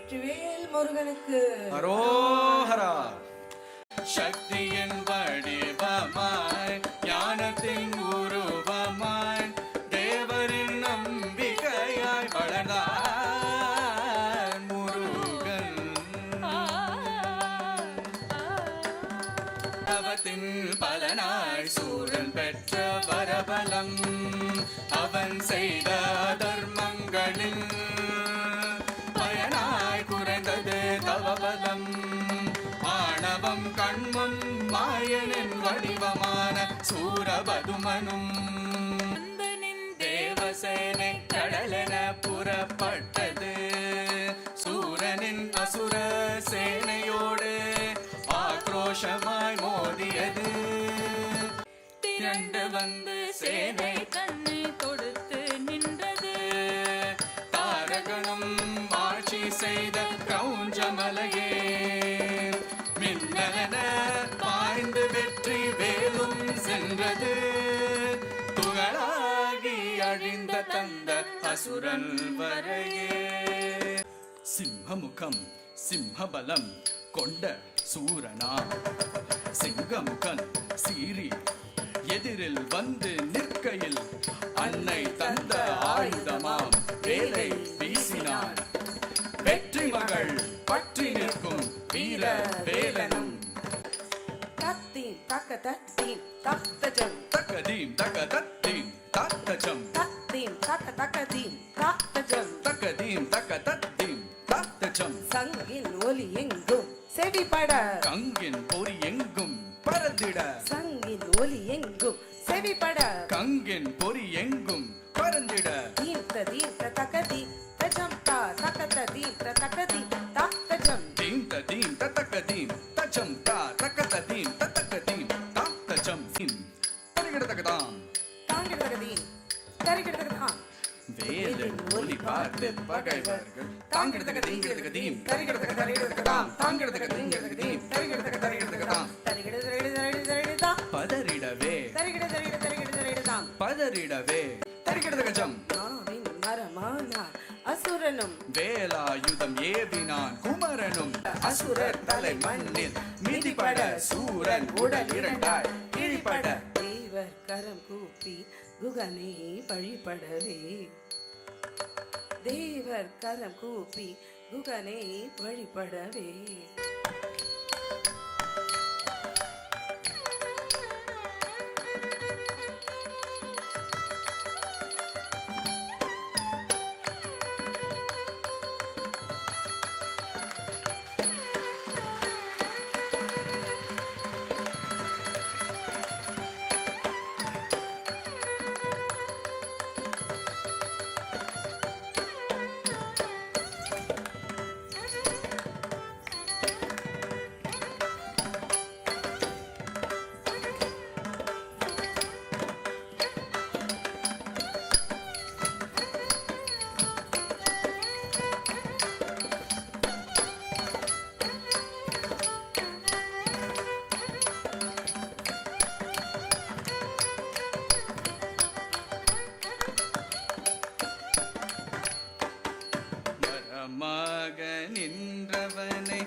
வெற்றிவேல் முருகனுக்கு அரோஹரா. சக்தியின் வடிவமாய் ஞானத்தின் உருவமாய் தேவரின் நம்பிக்கையாய் வளர்ந்தார் முருகன். அவத்தின் பலனாய் சூரன் பெற்ற வரபலம் அவன் செய்த தர்மங்களில் பயனாய் குறைந்தது தவபலம். ஆணவம் கண்முன் மாயனின் வடிவமான சூரபதுமனும் தேவசேனை கடலென புறப்பட்டது. சூரனின் அசுர சேனையோடு ஆக்ரோஷமாய் மோதியது. திரண்டு வந்து சேனை கண்ணை கொடுத்து நின்றது. தாரகனும் ஆட்சி செய்த கிரௌஞ்சமலையே மின்னலென பாய்ந்து வெற்றி வேலும் சென்றது. துகளாகி அழிந்த தந்த அசுரன் வரையே. சிம்மமுகம் சிம்மபலம் கொண்ட சூரனா சிங்கமுகன் சீறி எதிரில் வந்து நிற்கையில் அன்னை தந்த ஆயுதமாம் வேலை வீசினான். வெற்றி மகள் பற்றி நிற்கும் வீர வேலனும். தத்தீம் தக்க தத்தீம் தத்தஜம் தக்கதீம் தக்க தத்தீம் தத்தஜம் தத்தீம் தக்க தக்கதீம் தத்தஜம் தக்கதீம் தக்க தத்தீம் தத்தஜம். சங்கின் ஒலி எங்கும் செவிப்பட கங்கின் பொறி எங்கும் பறந்திட. சங்கின் ஒலி எங்கும் செவிப்பட கங்கின் பொறி எங்கும் பறந்திட. தீர்த்த தீர்த்த தக்கதி தஜம் தா தக்கத தீர்த்த தக்கதி தத்தஜம் தீம் தீம் தத்தக்கதீம் தஜம் தா தக்கதீம் தத்தக்கதீம் தத்தஜம். தரிகிடதகதாம் தாங்கிடதகதீம் தரிகிடதகதாம். வேலன் ஒலி பார்த்து பகைவர்கள் தாங்கிடதகதீம் தரிகிடதகதாம் தாங்கிடதகதீம் தரிகிடதகதாம். பதறிடவே பதறிடவே தரிகிடதகஜம். நாவின் மரமானார் அசுரனும் வேலாயுதம் ஏவினான் குமரனும். அசுரர் தலை மண்ணில் மிதிபட சூரன் உடல் இரண்டாய் கிழிபட. தேவர் கரம் கூப்பி குகனை வழிபடவே. தேவர் கரம் கூப்பி குகனை வழிபடவே. மக நின்றவனை